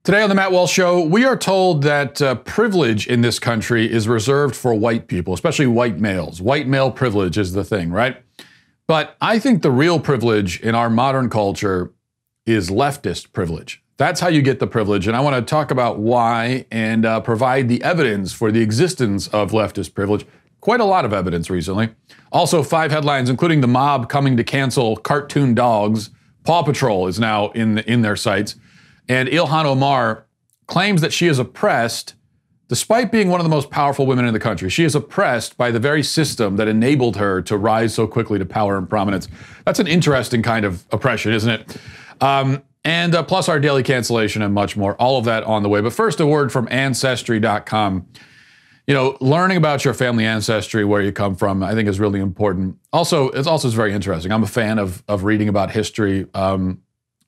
Today on the Matt Walsh Show, we are told that privilege in this country is reserved for white people, especially white males. White male privilege is the thing, right? But I think the real privilege in our modern culture is leftist privilege. That's how you get the privilege, and I want to talk about why and provide the evidence for the existence of leftist privilege. Quite a lot of evidence recently. Also, 5 headlines, including the mob coming to cancel cartoon dogs. Paw Patrol is now in their sights. And Ilhan Omar claims that she is oppressed, despite being one of the most powerful women in the country. She is oppressed by the very system that enabled her to rise so quickly to power and prominence. That's an interesting kind of oppression, isn't it? Plus our daily cancellation and much more. All of that on the way. But first, a word from Ancestry.com. You know, learning about your family ancestry, where you come from, I think is really important. It's very interesting. I'm a fan of reading about history.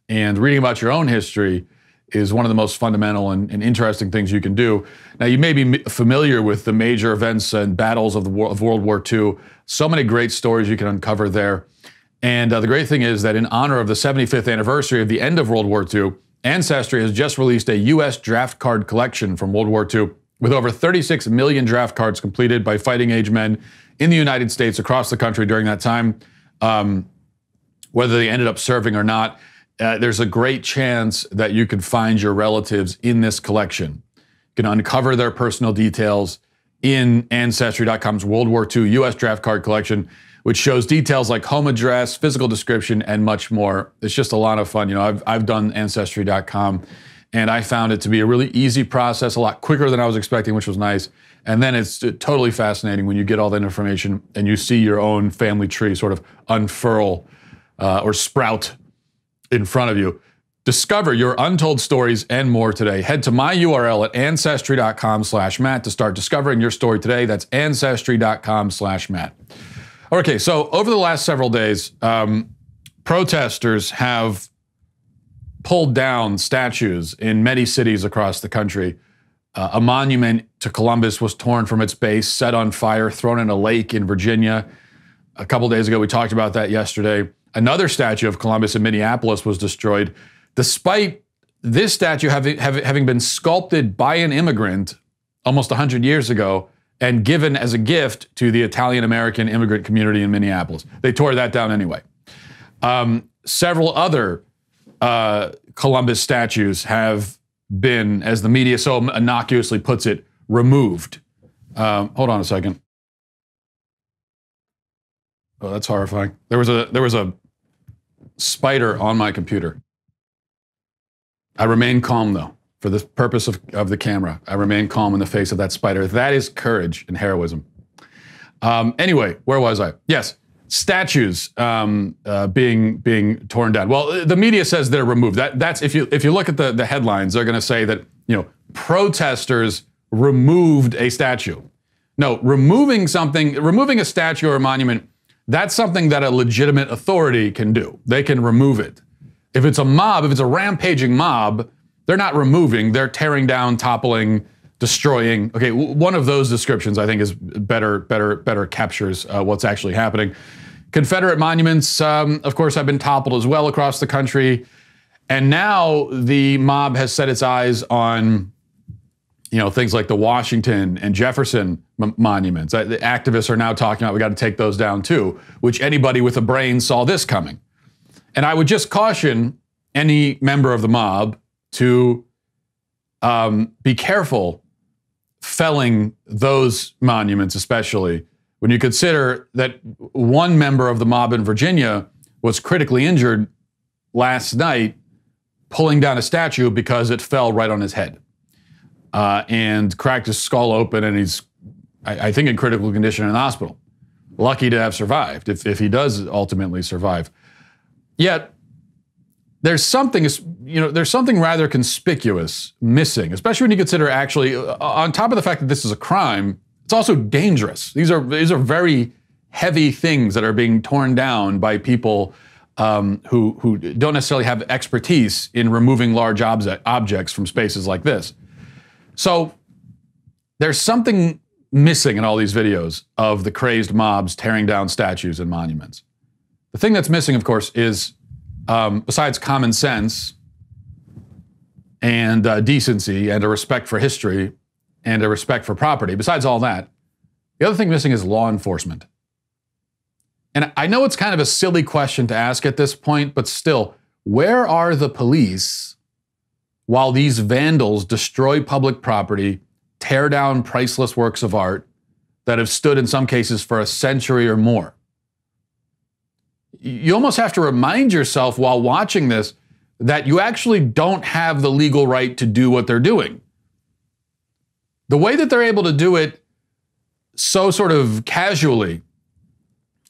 And reading about your own history is one of the most fundamental and interesting things you can do. Now, you may be familiar with the major events and battles of World War II. So many great stories you can uncover there. And the great thing is that in honor of the 75th anniversary of the end of World War II, Ancestry has just released a U.S. draft card collection from World War II with over 36 million draft cards completed by fighting-age men in the United States across the country during that time, whether they ended up serving or not. There's a great chance that you could find your relatives in this collection. You can uncover their personal details in Ancestry.com's World War II U.S. draft card collection, which shows details like home address, physical description, and much more. It's just a lot of fun. You know, I've done Ancestry.com, and I found it to be a really easy process, a lot quicker than I was expecting, which was nice. And then it's totally fascinating when you get all that information and you see your own family tree sort of unfurl or sprout in front of you. Discover your untold stories and more today. Head to my URL at ancestry.com/Matt to start discovering your story today. That's ancestry.com/Matt. Okay, so over the last several days, protesters have pulled down statues in many cities across the country. A monument to Columbus was torn from its base, set on fire, thrown in a lake in Virginia. A couple days ago, we talked about that yesterday. Another statue of Columbus in Minneapolis was destroyed, despite this statue having been sculpted by an immigrant almost 100 years ago and given as a gift to the Italian-American immigrant community in Minneapolis. They tore that down anyway. Several other Columbus statues have been, as the media so innocuously puts it, removed. Hold on a second. Oh, that's horrifying. There was a spider on my computer. I remain calm, though, for the purpose of the camera. I remain calm in the face of that spider. That is courage and heroism. Anyway, where was I? Yes, statues being torn down. Well, the media says they're removed. That's if you look at the headlines, they're going to say that, you know, protesters removed a statue. No, removing a statue or a monument, that's something that a legitimate authority can do. They can remove it. If it's a mob, if it's a rampaging mob, they're not removing, they're tearing down, toppling, destroying. Okay, one of those descriptions I think is better captures what's actually happening. Confederate monuments, of course, have been toppled as well across the country. And now the mob has set its eyes on, you know, things like the Washington and Jefferson monuments. The activists are now talking about we got to take those down too, which anybody with a brain saw this coming. And I would just caution any member of the mob to be careful felling those monuments, especially when you consider that one member of the mob in Virginia was critically injured last night pulling down a statue because it fell right on his head. And cracked his skull open, and he's, I think, in critical condition in the hospital. Lucky to have survived, if he does ultimately survive. Yet, there's something rather conspicuous missing, especially when you consider actually, on top of the fact that this is a crime, it's also dangerous. These are very heavy things that are being torn down by people who don't necessarily have expertise in removing large objects from spaces like this. So there's something missing in all these videos of the crazed mobs tearing down statues and monuments. The thing that's missing, of course, is besides common sense and decency and a respect for history and a respect for property. Besides all that, the other thing missing is law enforcement. And I know it's kind of a silly question to ask at this point, but still, where are the police while these vandals destroy public property, tear down priceless works of art that have stood in some cases for a century or more? You almost have to remind yourself while watching this that you actually don't have the legal right to do what they're doing. The way that they're able to do it so sort of casually,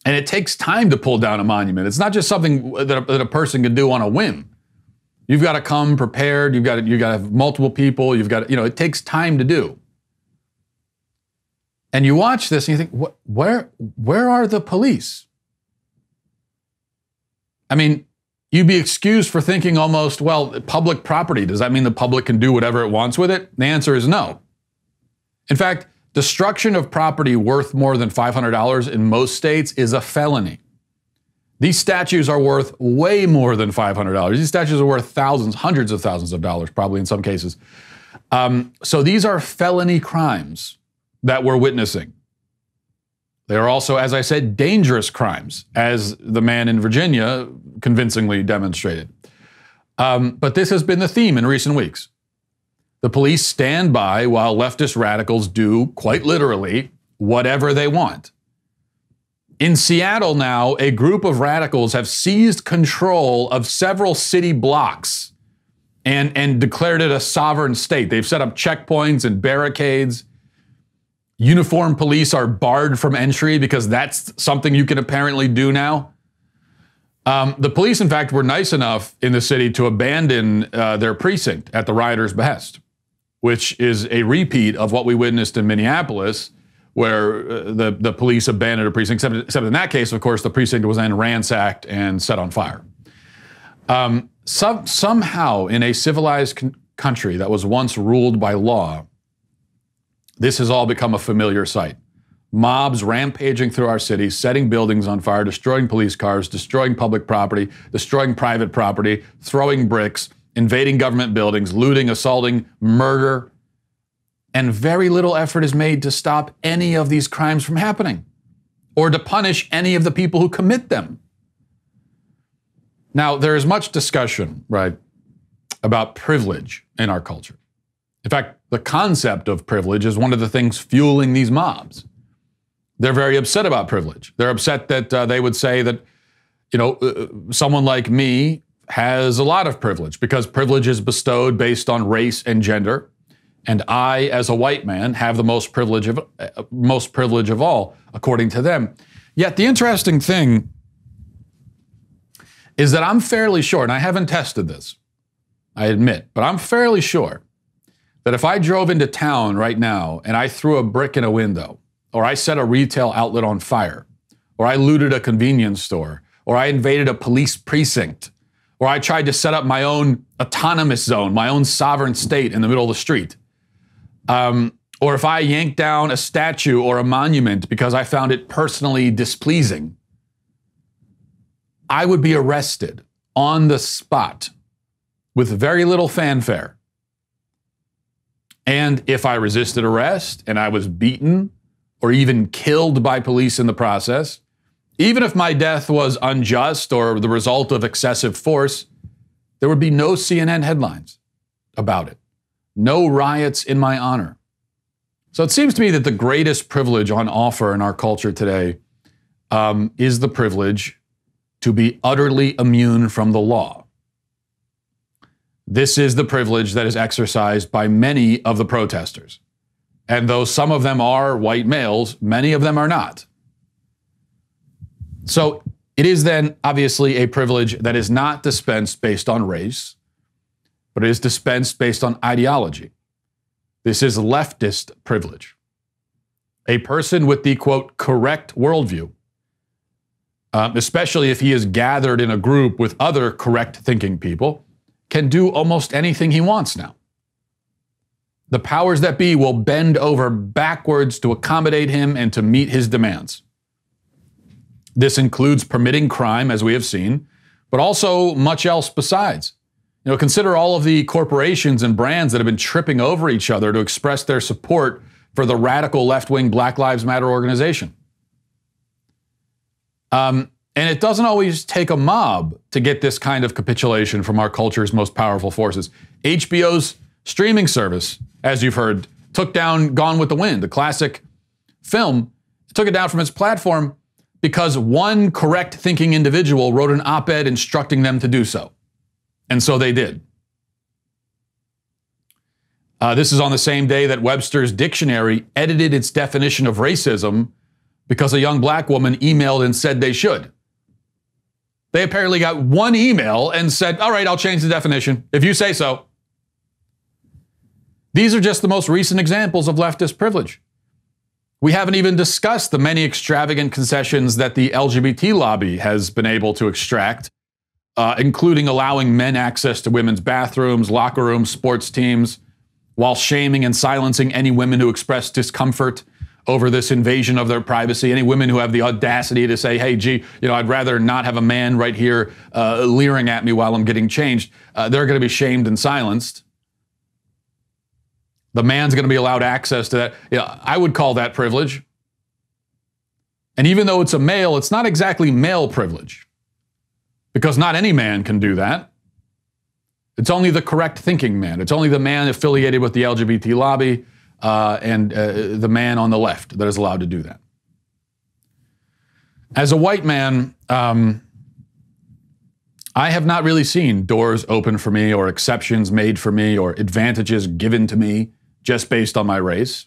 and it takes time to pull down a monument. It's not just something that a person can do on a whim. You've got to come prepared. You've got to have multiple people. You've got to, it takes time to do. And you watch this and you think, where are the police? I mean, you'd be excused for thinking almost, well, public property, does that mean the public can do whatever it wants with it? The answer is no. In fact, destruction of property worth more than $500 in most states is a felony. These statues are worth way more than $500. These statues are worth thousands, hundreds of thousands of dollars, probably in some cases. So these are felony crimes that we're witnessing. They are also, as I said, dangerous crimes, as the man in Virginia convincingly demonstrated. But this has been the theme in recent weeks. The police stand by while leftist radicals do, quite literally, whatever they want. In Seattle now, a group of radicals have seized control of several city blocks and declared it a sovereign state. They've set up checkpoints and barricades. Uniformed police are barred from entry because that's something you can apparently do now. The police, in fact, were nice enough in the city to abandon their precinct at the rioters' behest, which is a repeat of what we witnessed in Minneapolis, where the police abandoned a precinct, except in that case, of course, the precinct was then ransacked and set on fire. Somehow, in a civilized country that was once ruled by law, this has all become a familiar sight. Mobs rampaging through our cities, setting buildings on fire, destroying police cars, destroying public property, destroying private property, throwing bricks, invading government buildings, looting, assaulting, murder. And very little effort is made to stop any of these crimes from happening or to punish any of the people who commit them. Now, there is much discussion, right, about privilege in our culture. In fact, the concept of privilege is one of the things fueling these mobs. They're very upset about privilege. They're upset that they would say that, someone like me has a lot of privilege because privilege is bestowed based on race and gender. And I, as a white man, have the most privilege of all, according to them. Yet the interesting thing is that I'm fairly sure, and I haven't tested this, I admit, but I'm fairly sure that if I drove into town right now and I threw a brick in a window, or I set a retail outlet on fire, or I looted a convenience store, or I invaded a police precinct, or I tried to set up my own autonomous zone, my own sovereign state in the middle of the street, or if I yanked down a statue or a monument because I found it personally displeasing, I would be arrested on the spot with very little fanfare. And if I resisted arrest and I was beaten or even killed by police in the process, even if my death was unjust or the result of excessive force, there would be no CNN headlines about it. No riots in my honor. So it seems to me that the greatest privilege on offer in our culture today is the privilege to be utterly immune from the law. This is the privilege that is exercised by many of the protesters. And though some of them are white males, many of them are not. So it is then obviously a privilege that is not dispensed based on race, but it is dispensed based on ideology. This is leftist privilege. A person with the, quote, correct worldview, especially if he is gathered in a group with other correct thinking people, can do almost anything he wants now. The powers that be will bend over backwards to accommodate him and to meet his demands. This includes permitting crime, as we have seen, but also much else besides. Consider all of the corporations and brands that have been tripping over each other to express their support for the radical left-wing Black Lives Matter organization. And it doesn't always take a mob to get this kind of capitulation from our culture's most powerful forces. HBO's streaming service, as you've heard, took down Gone with the Wind, the classic film, took it down from its platform because one correct-thinking individual wrote an op-ed instructing them to do so. And so they did. This is on the same day that Webster's dictionary edited its definition of racism because a young black woman emailed and said they should. They apparently got one email and said, all right, I'll change the definition if you say so. These are just the most recent examples of leftist privilege. We haven't even discussed the many extravagant concessions that the LGBT lobby has been able to extract, including allowing men access to women's bathrooms, locker rooms, sports teams, while shaming and silencing any women who express discomfort over this invasion of their privacy, any women who have the audacity to say, hey, gee, I'd rather not have a man right here leering at me while I'm getting changed. They're going to be shamed and silenced. The man's going to be allowed access to that. I would call that privilege. And even though it's a male, it's not exactly male privilege, because not any man can do that. It's only the correct thinking man. It's only the man affiliated with the LGBT lobby and the man on the left that is allowed to do that. As a white man, I have not really seen doors open for me or exceptions made for me or advantages given to me just based on my race.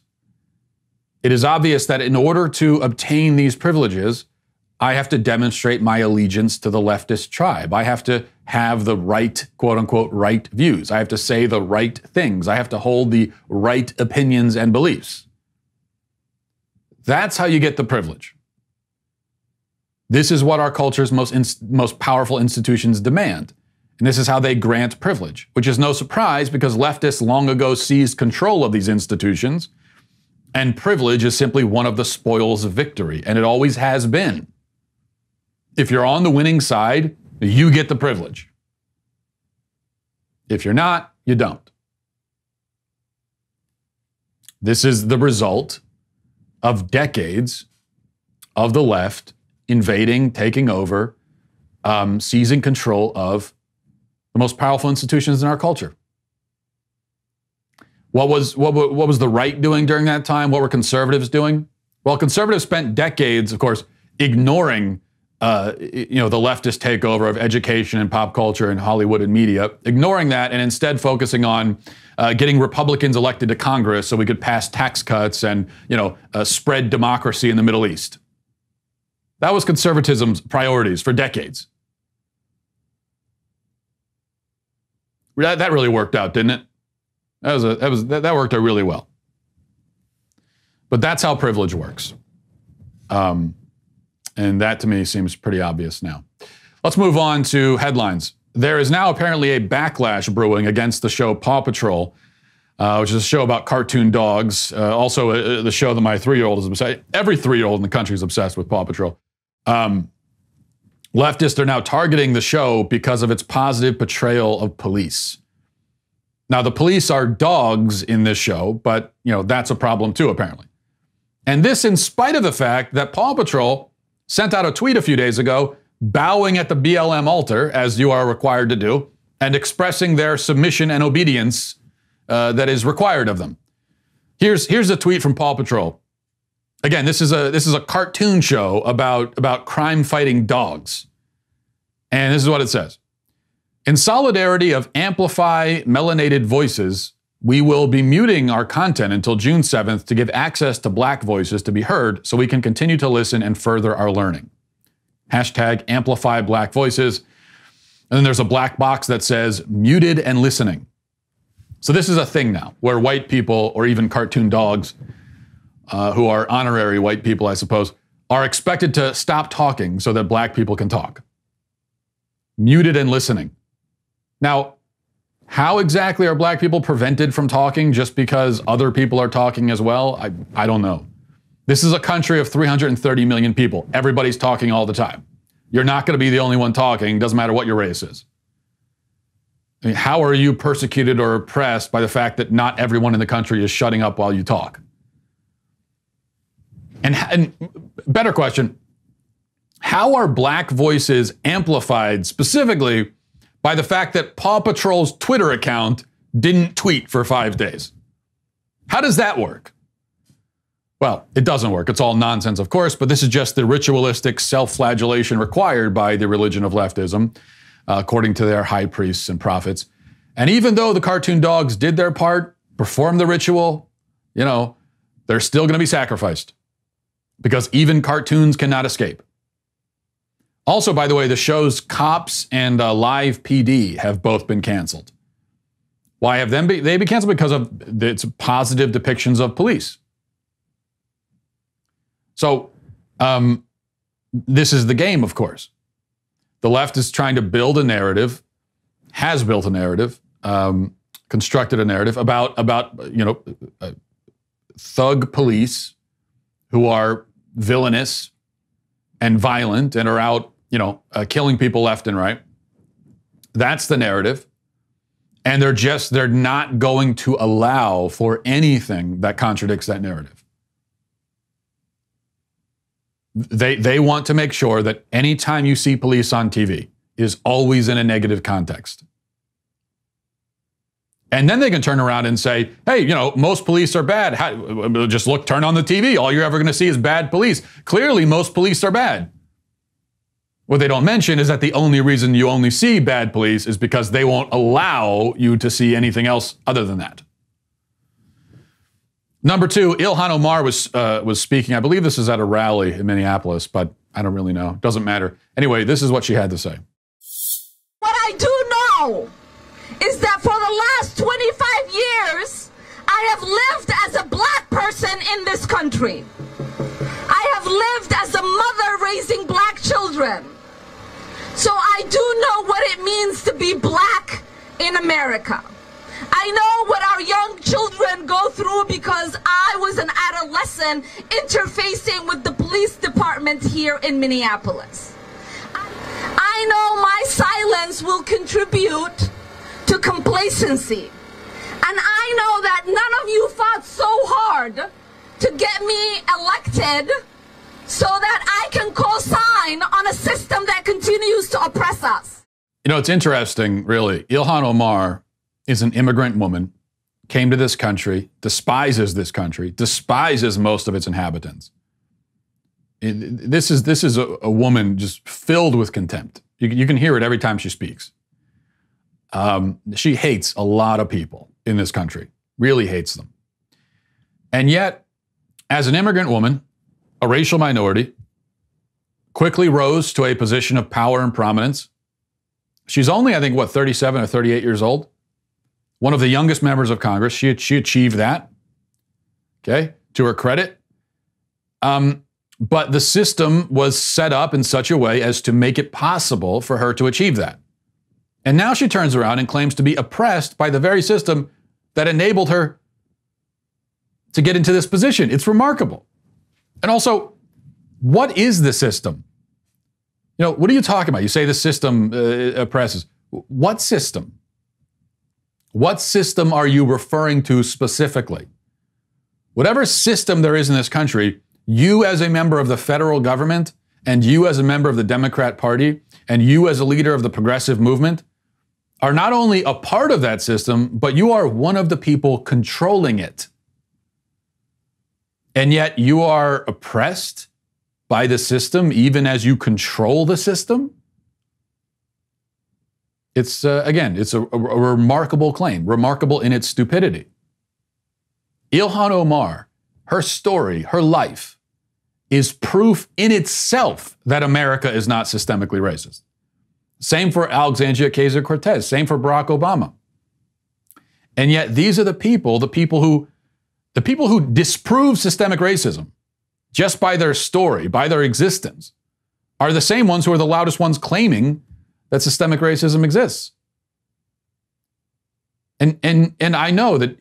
It is obvious that in order to obtain these privileges, I have to demonstrate my allegiance to the leftist tribe. I have to have the right, quote unquote, right views. I have to say the right things. I have to hold the right opinions and beliefs. That's how you get the privilege. This is what our culture's most powerful institutions demand. And this is how they grant privilege, which is no surprise because leftists long ago seized control of these institutions, and privilege is simply one of the spoils of victory, and it always has been. If you're on the winning side, you get the privilege. If you're not, you don't. This is the result of decades of the left invading, taking over, seizing control of the most powerful institutions in our culture. What was the right doing during that time? What were conservatives doing? Well, conservatives spent decades, of course, ignoring the leftist takeover of education and pop culture and Hollywood and media, ignoring that and instead focusing on getting Republicans elected to Congress so we could pass tax cuts and, spread democracy in the Middle East. That was conservatism's priorities for decades. That really worked out, didn't it? That worked out really well. But that's how privilege works. And that to me seems pretty obvious now. Let's move on to headlines. There is now apparently a backlash brewing against the show Paw Patrol, which is a show about cartoon dogs. Also, the show that my 3-year-old is obsessed. Every 3-year-old in the country is obsessed with Paw Patrol. Leftists are now targeting the show because of its positive portrayal of police. Now, the police are dogs in this show, but, that's a problem too, apparently. And this in spite of the fact that Paw Patrol sent out a tweet a few days ago bowing at the BLM altar, as you are required to do, and expressing their submission and obedience that is required of them. Here's a tweet from Paw Patrol. Again, this is a cartoon show about crime-fighting dogs. And this is what it says. In solidarity of Amplify Melanated Voices, we will be muting our content until June 7th to give access to Black voices to be heard so we can continue to listen and further our learning. Hashtag Amplify Black Voices. And then there's a black box that says muted and listening. So this is a thing now where white people or even cartoon dogs who are honorary white people, I suppose, are expected to stop talking so that black people can talk. Muted and listening. Now, how exactly are black people prevented from talking just because other people are talking as well? I don't know. This is a country of 330 million people. Everybody's talking all the time. You're not going to be the only one talking. Doesn't matter what your race is. I mean, how are you persecuted or oppressed by the fact that not everyone in the country is shutting up while you talk? And better question, how are black voices amplified specifically by the fact that Paw Patrol's Twitter account didn't tweet for 5 days? How does that work? Well, it doesn't work. It's all nonsense, of course, but this is just the ritualistic self-flagellation required by the religion of leftism, according to their high priests and prophets. And even though the cartoon dogs did their part, performed the ritual, you know, they're still going to be sacrificed because even cartoons cannot escape. Also, by the way, the shows Cops and Live PD have both been canceled. Why have they been canceled? Because of its positive depictions of police. So this is the game, of course. The left is trying to build a narrative, has built a narrative, constructed a narrative about thug police who are villainous and violent and are out, killing people left and right. That's the narrative. And they're not going to allow for anything that contradicts that narrative. They want to make sure that anytime you see police on TV is always in a negative context. And then they can turn around and say, hey, most police are bad. Just turn on the TV. All you're ever going to see is bad police. Clearly, most police are bad. What they don't mention is that the only reason you only see bad police is because they won't allow you to see anything else other than that. Number two, Ilhan Omar was speaking. I believe this is at a rally in Minneapolis, but I don't really know. Doesn't matter. Anyway, this is what she had to say. What I do know is that for the last 25 years, I have lived as a black person in this country. I have lived as a mother raising black children. So I do know what it means to be black in America. I know what our young children go through because I was an adolescent interfacing with the police department here in Minneapolis. I know my silence will contribute to complacency. And I know that none of you fought so hard to get me elected so that I can co-sign on a system that continues to oppress us. It's interesting, really. Ilhan Omar is an immigrant woman, came to this country, despises this country, despises most of its inhabitants. This is a woman just filled with contempt. You can hear it every time she speaks. She hates a lot of people in this country, really hates them. And yet, as an immigrant woman, a racial minority, quickly rose to a position of power and prominence. She's only, I think, 37 or 38 years old. One of the youngest members of Congress. She achieved that, okay, to her credit. But the system was set up in such a way as to make it possible for her to achieve that. And now she turns around and claims to be oppressed by the very system that enabled her to get into this position. It's remarkable. And also, what is the system? What are you talking about? You say the system oppresses. What system? What system are you referring to specifically? Whatever system there is in this country, you as a member of the federal government, and you as a member of the Democrat Party, and you as a leader of the progressive movement, are not only a part of that system, but you are one of the people controlling it. And yet you are oppressed by the system, even as you control the system? It's, again, it's a remarkable claim, remarkable in its stupidity. Ilhan Omar, her story, her life, is proof in itself that America is not systemically racist. Same for Alexandria Ocasio-Cortez, same for Barack Obama. And yet these are the people who disprove systemic racism just by their story, by their existence, are the same ones who are the loudest ones claiming that systemic racism exists. And I know that,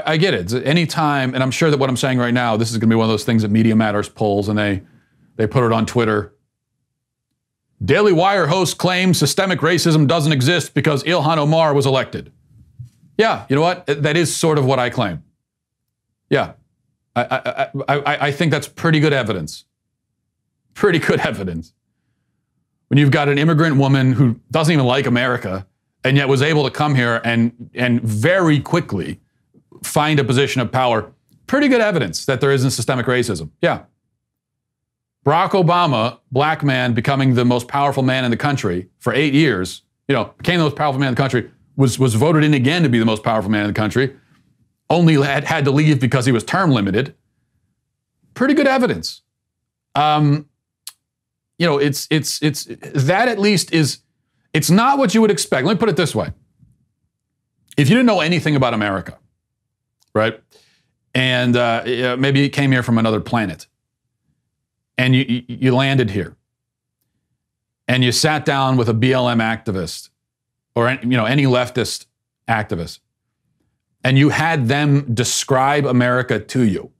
I get it. Any time, and I'm sure that what I'm saying right now, this is going to be one of those things that Media Matters polls, and they put it on Twitter. Daily Wire host claims systemic racism doesn't exist because Ilhan Omar was elected. Yeah, you know what? That is sort of what I claim. Yeah, I think that's pretty good evidence. Pretty good evidence. When you've got an immigrant woman who doesn't even like America and yet was able to come here and very quickly find a position of power, pretty good evidence that there isn't systemic racism. Yeah. Barack Obama, black man, becoming the most powerful man in the country for 8 years, became the most powerful man in the country, was voted in again to be the most powerful man in the country, only had to leave because he was term limited. Pretty good evidence. It's that at least is, it's not what you would expect. Let me put it this way. If you didn't know anything about America, right? And maybe you came here from another planet and you landed here and you sat down with a BLM activist or, any leftist activist and you had them describe America to you.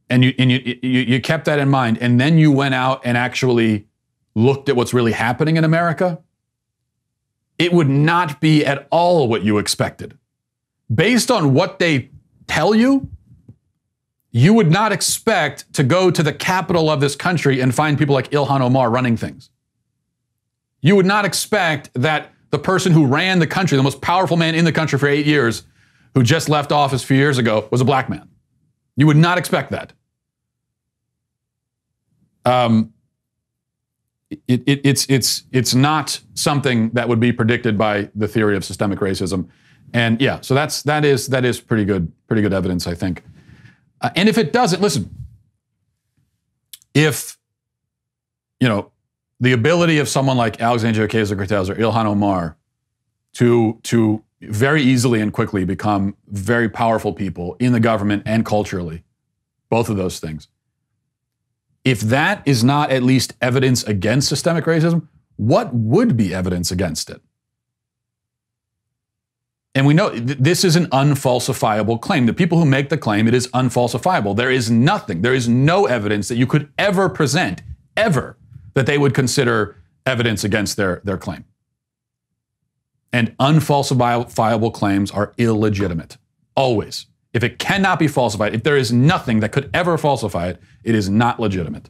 And you kept that in mind, and then you went out and actually looked at what's really happening in America, it would not be at all what you expected. Based on what they tell you, you would not expect to go to the capital of this country and find people like Ilhan Omar running things. You would not expect that the person who ran the country, the most powerful man in the country for 8 years, who just left office a few years ago, was a black man. You would not expect that. It's not something that would be predicted by the theory of systemic racism, and yeah, so that is pretty good evidence, I think. And if it doesn't, listen, if the ability of someone like Alexandria Ocasio-Cortez or Ilhan Omar to very easily and quickly become very powerful people in the government and culturally, both of those things. If that is not at least evidence against systemic racism, what would be evidence against it? And we know this is an unfalsifiable claim. The people who make the claim, it is unfalsifiable. There is nothing, there is no evidence that you could ever present, ever, that they would consider evidence against their claim. And unfalsifiable claims are illegitimate, always. If it cannot be falsified, if there is nothing that could ever falsify it, it is not legitimate.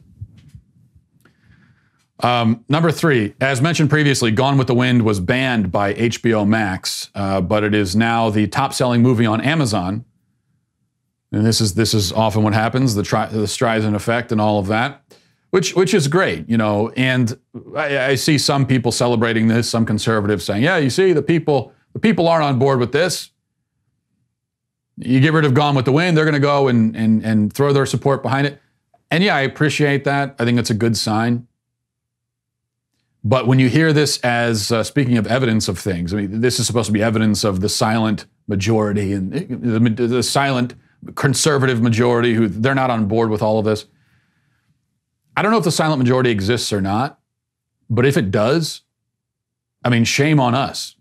Number 3, as mentioned previously, Gone with the Wind was banned by HBO Max, but it is now the top-selling movie on Amazon. And this is often what happens, the Streisand effect and all of that, which is great, And I see some people celebrating this, some conservatives saying, yeah, you see, the people aren't on board with this. You get rid of Gone with the Wind, they're going to go and throw their support behind it. And yeah, I appreciate that. I think that's a good sign. But when you hear this as, speaking of evidence of things, I mean, this is supposed to be evidence of the silent majority and the silent conservative majority who they're not on board with all of this. I don't know if the silent majority exists or not, but if it does, I mean, shame on us.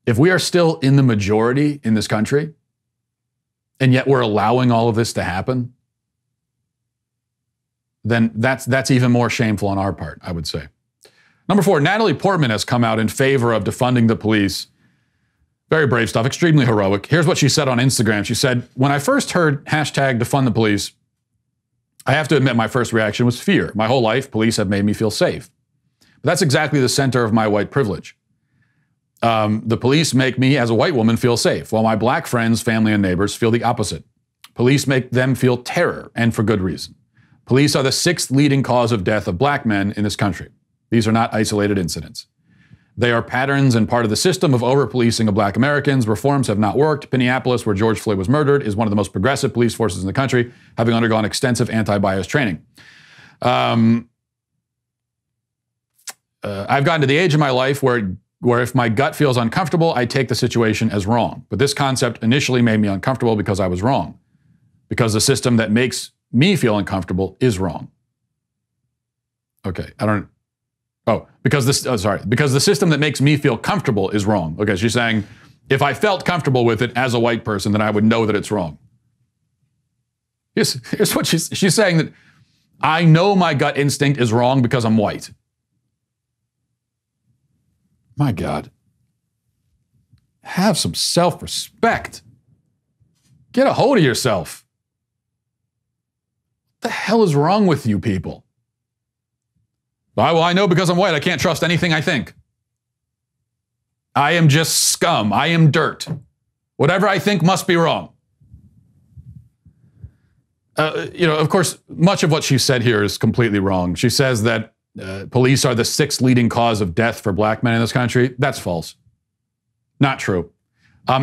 If we are still in the majority in this country, and yet we're allowing all of this to happen, then that's even more shameful on our part, I would say. Number 4, Natalie Portman has come out in favor of defunding the police. Very brave stuff, extremely heroic. Here's what she said on Instagram. She said, when I first heard hashtag defund the police, I have to admit my first reaction was fear. My whole life, police have made me feel safe. But that's exactly the center of my white privilege. The police make me, as a white woman, feel safe, while my black friends, family, and neighbors feel the opposite. Police make them feel terror, and for good reason. Police are the 6th leading cause of death of black men in this country. These are not isolated incidents. They are patterns and part of the system of over-policing of black Americans. Reforms have not worked. Minneapolis, where George Floyd was murdered, is one of the most progressive police forces in the country, having undergone extensive anti-bias training. I've gotten to the age in my life where if my gut feels uncomfortable, I take the situation as wrong. But this concept initially made me uncomfortable because I was wrong. Because the system that makes me feel uncomfortable is wrong. Okay, because the system that makes me feel comfortable is wrong. Okay, she's saying, if I felt comfortable with it as a white person, then I would know that it's wrong. Here's what she's saying, that I know my gut instinct is wrong because I'm white. My God. Have some self-respect. Get a hold of yourself. What the hell is wrong with you people? Well, I know because I'm white, I can't trust anything I think. I am just scum. I am dirt. Whatever I think must be wrong. Of course, much of what she said here is completely wrong. She says that police are the 6th leading cause of death for black men in this country. That's false. Not true.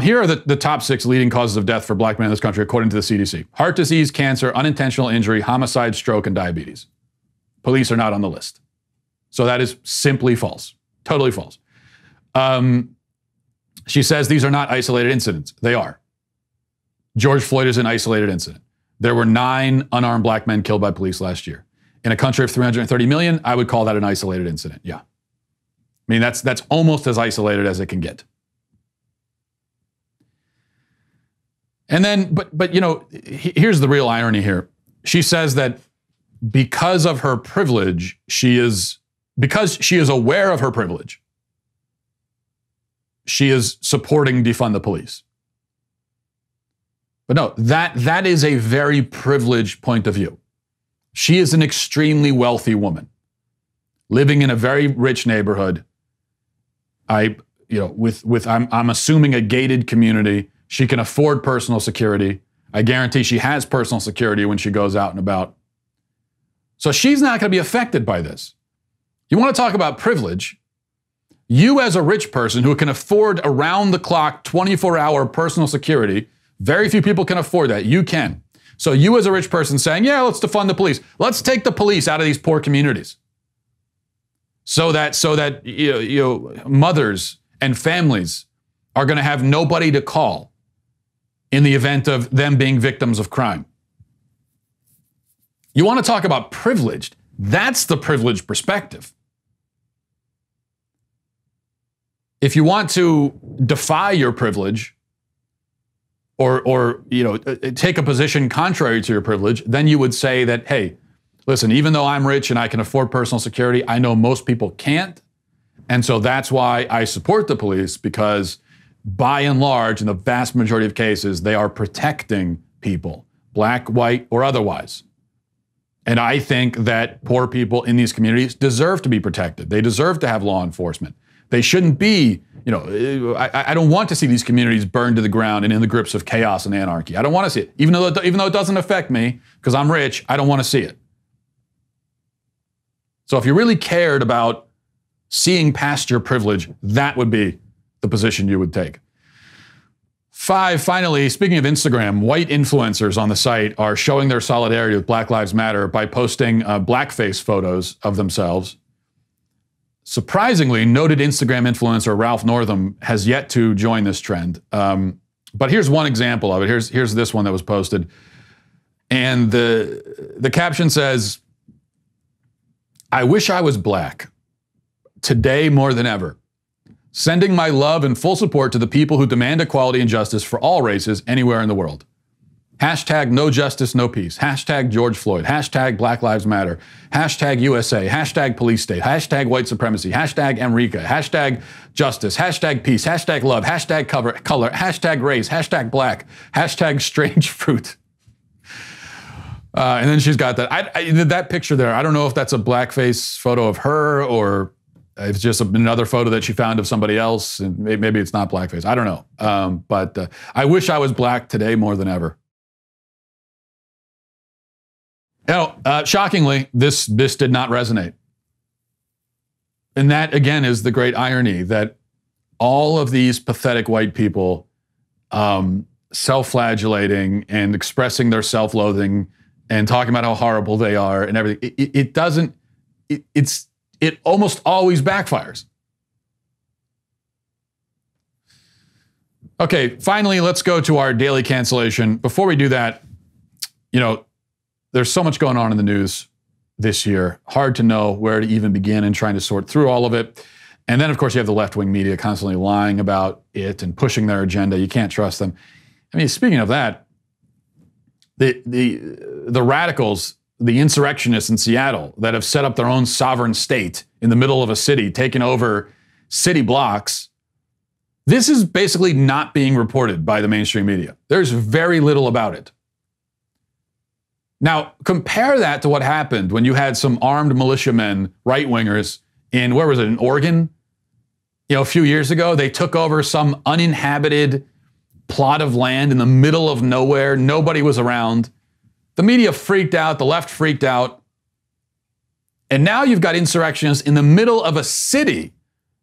Here are the top 6 leading causes of death for black men in this country, according to the CDC. Heart disease, cancer, unintentional injury, homicide, stroke, and diabetes. Police are not on the list. So that is simply false. Totally false. She says these are not isolated incidents. They are. George Floyd is an isolated incident. There were 9 unarmed black men killed by police last year. In a country of 330 million, I would call that an isolated incident. Yeah. I mean, that's almost as isolated as it can get. And then, but here's the real irony here. She says that because of her privilege, because she is aware of her privilege, she is supporting defund the police. But no, that is a very privileged point of view. She is an extremely wealthy woman living in a very rich neighborhood. I'm assuming a gated community. She can afford personal security. I guarantee she has personal security when she goes out and about. So she's not going to be affected by this. You want to talk about privilege? You as a rich person who can afford around-the-clock 24-hour personal security, very few people can afford that. You can. So you as a rich person saying, yeah, let's defund the police. Let's take the police out of these poor communities. So that mothers and families are going to have nobody to call in the event of them being victims of crime. You want to talk about privileged? That's the privileged perspective. If you want to defy your privilege or take a position contrary to your privilege, then you would say that, hey, listen, even though I'm rich and I can afford personal security, I know most people can't. And so that's why I support the police, because by and large, in the vast majority of cases, they are protecting people, black, white, or otherwise. And I think that poor people in these communities deserve to be protected. They deserve to have law enforcement. They shouldn't be, I don't want to see these communities burned to the ground and in the grips of chaos and anarchy. I don't want to see it. Even though it doesn't affect me, because I'm rich, I don't want to see it. So if you really cared about seeing past your privilege, that would be the position you would take. 5, finally, speaking of Instagram, white influencers on the site are showing their solidarity with Black Lives Matter by posting blackface photos of themselves. Surprisingly, noted Instagram influencer Ralph Northam has yet to join this trend. But here's one example of it. Here's this one that was posted. And the caption says, "I wish I was black. Today more than ever. Sending my love and full support to the people who demand equality and justice for all races anywhere in the world. Hashtag no justice, no peace. Hashtag George Floyd. Hashtag Black Lives Matter. Hashtag USA. Hashtag police state. Hashtag white supremacy. Hashtag Enrica. Hashtag justice. Hashtag peace. Hashtag love. Hashtag color. Hashtag race. Hashtag black. Hashtag strange fruit." And then she's got that picture there. I don't know if that's a blackface photo of her or it's just another photo that she found of somebody else. And maybe it's not blackface. I don't know. But I wish I was black today more than ever. Shockingly, this did not resonate. And that, again, is the great irony that all of these pathetic white people self-flagellating and expressing their self-loathing and talking about how horrible they are and everything, it almost always backfires. Okay, finally, let's go to our daily cancellation. Before we do that, there's so much going on in the news this year. Hard to know where to even begin in trying to sort through all of it. And then, of course, you have the left-wing media constantly lying about it and pushing their agenda. You can't trust them. I mean, speaking of that, the radicals the insurrectionists in Seattle that have set up their own sovereign state in the middle of a city, taken over city blocks. This is basically not being reported by the mainstream media. There's very little about it. Now, compare that to what happened when you had some armed militiamen, right-wingers, in, where was it, in Oregon? A few years ago, they took over some uninhabited plot of land in the middle of nowhere. Nobody was around. The media freaked out. The left freaked out. And now you've got insurrectionists in the middle of a city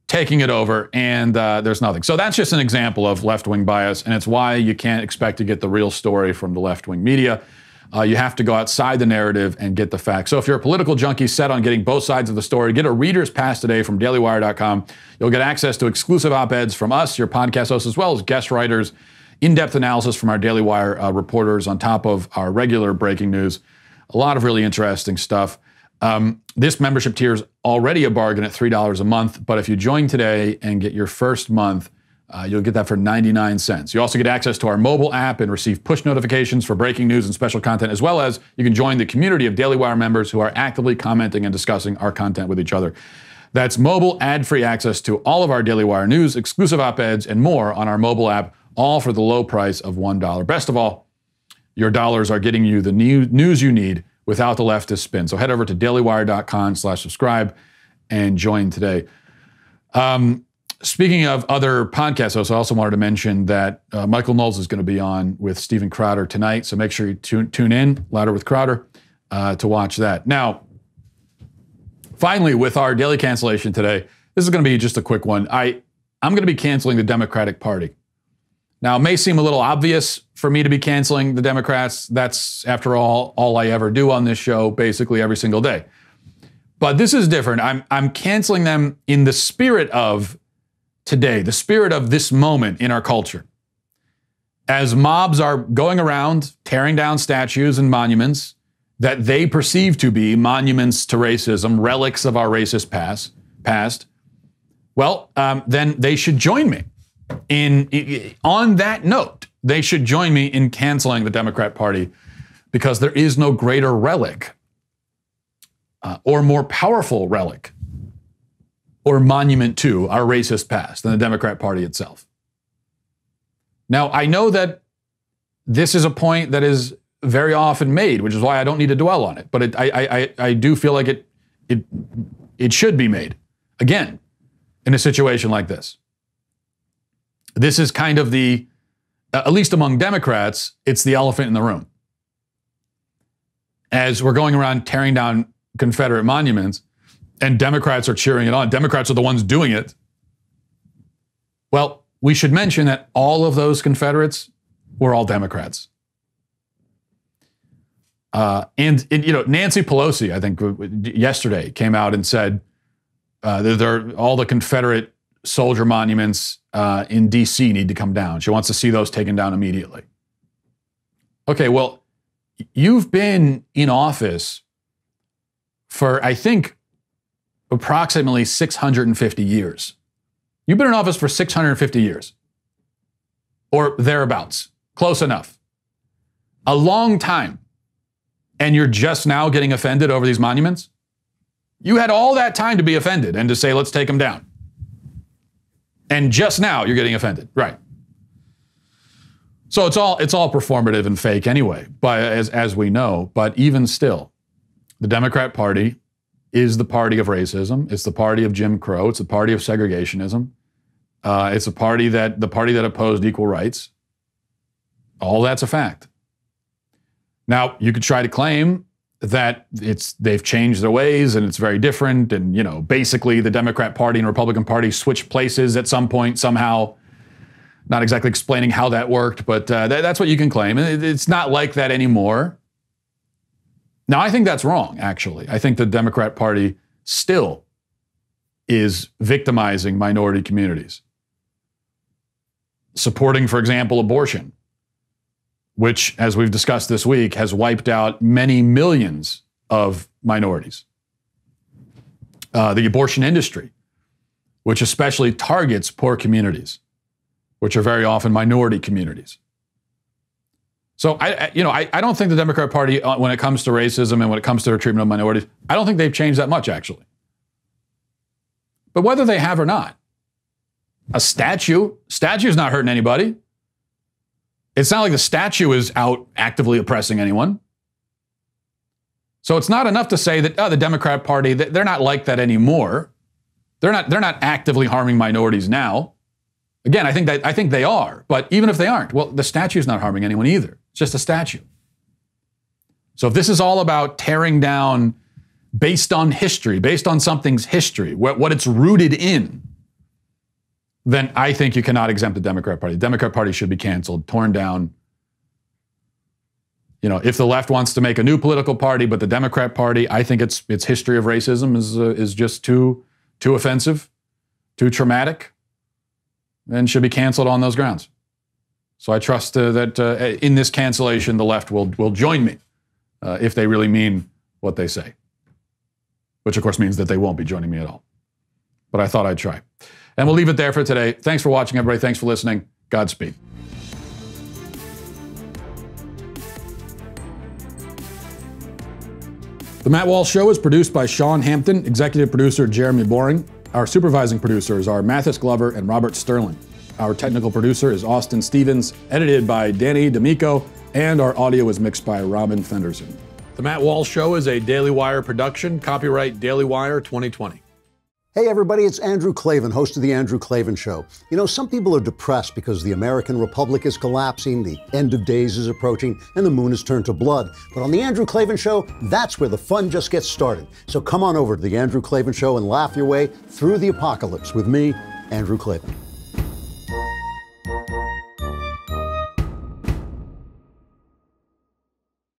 taking it over, and there's nothing. So that's just an example of left-wing bias, and it's why you can't expect to get the real story from the left-wing media. You have to go outside the narrative and get the facts. So if you're a political junkie set on getting both sides of the story, get a reader's pass today from dailywire.com. You'll get access to exclusive op-eds from us, your podcast hosts, as well as guest writers, in-depth analysis from our Daily Wire reporters on top of our regular breaking news. A lot of really interesting stuff. This membership tier is already a bargain at $3 a month, but if you join today and get your first month, you'll get that for 99 cents. You also get access to our mobile app and receive push notifications for breaking news and special content, as well as you can join the community of Daily Wire members who are actively commenting and discussing our content with each other. That's mobile ad-free access to all of our Daily Wire news, exclusive op-eds, and more on our mobile app, all for the low price of $1. Best of all, your dollars are getting you the news you need without the leftist spin. So head over to dailywire.com/subscribe and join today. Speaking of other podcast hosts, I also wanted to mention that Michael Knowles is going to be on with Steven Crowder tonight. So make sure you tune in, Louder with Crowder, to watch that. Now, finally, with our daily cancellation today, this is going to be just a quick one. I'm going to be canceling the Democratic Party. Now, it may seem a little obvious for me to be canceling the Democrats. That's, after all I ever do on this show, basically every single day. But this is different. I'm canceling them in the spirit of today, the spirit of this moment in our culture. As mobs are going around tearing down statues and monuments that they perceive to be monuments to racism, relics of our racist past, well, then they should join me. On that note, they should join me in canceling the Democrat Party, because there is no greater relic or more powerful relic or monument to our racist past than the Democrat Party itself. Now, I know that this is a point that is very often made, which is why I don't need to dwell on it, but I do feel like it should be made again in a situation like this. This is kind of at least among Democrats, it's the elephant in the room. As we're going around tearing down Confederate monuments, and Democrats are cheering it on, Democrats are the ones doing it. Well, we should mention that all of those Confederates were all Democrats. And Nancy Pelosi, I think yesterday, came out and said all the Confederate soldier monuments in D.C. need to come down. She wants to see those taken down immediately. Okay, well, you've been in office for, I think, approximately 650 years. You've been in office for 650 years. Or thereabouts. Close enough. A long time. And you're just now getting offended over these monuments? You had all that time to be offended and to say, let's take them down. And just now you're getting offended. Right. So it's all performative and fake anyway, but as we know. But even still, the Democrat Party is the party of racism. It's the party of Jim Crow. It's the party of segregationism. It's the party that opposed equal rights. All that's a fact. Now, you could try to claim that they've changed their ways and it's very different, and basically the Democrat Party and Republican Party switched places at some point somehow. Not exactly explaining how that worked, but that's what you can claim. And it's not like that anymore. Now, I think that's wrong, actually. I think the Democrat Party still is victimizing minority communities. Supporting, for example, abortion, which, as we've discussed this week, has wiped out many millions of minorities. The abortion industry, which especially targets poor communities, which are very often minority communities. So I don't think the Democrat Party, when it comes to racism and when it comes to their treatment of minorities, I don't think they've changed that much, actually. But whether they have or not, a statue's not hurting anybody. It's not like the statue is out actively oppressing anyone. So it's not enough to say that the Democrat Party, they're not like that anymore. They're not actively harming minorities now. Again, I think they are, but even if they aren't, well, the statue's not harming anyone either. It's just a statue. So if this is all about tearing down based on history, based on something's history, what it's rooted in, then I think you cannot exempt the Democrat Party. The Democrat Party should be canceled, torn down. If the left wants to make a new political party, but the Democrat Party, I think its history of racism is just too offensive, too traumatic, and should be canceled on those grounds. So I trust that in this cancellation, the left will join me if they really mean what they say, which of course means that they won't be joining me at all. But I thought I'd try. And we'll leave it there for today. Thanks for watching, everybody. Thanks for listening. Godspeed. The Matt Walsh Show is produced by Sean Hampton, executive producer Jeremy Boring. Our supervising producers are Mathis Glover and Robert Sterling. Our technical producer is Austin Stevens, edited by Danny D'Amico, and our audio is mixed by Robin Fenderson. The Matt Walsh Show is a Daily Wire production, copyright Daily Wire 2020. Hey everybody, it's Andrew Klavan, host of The Andrew Klavan Show. Some people are depressed because the American Republic is collapsing, the end of days is approaching, and the moon has turned to blood. But on The Andrew Klavan Show, that's where the fun just gets started. So come on over to The Andrew Klavan Show and laugh your way through the apocalypse with me, Andrew Klavan.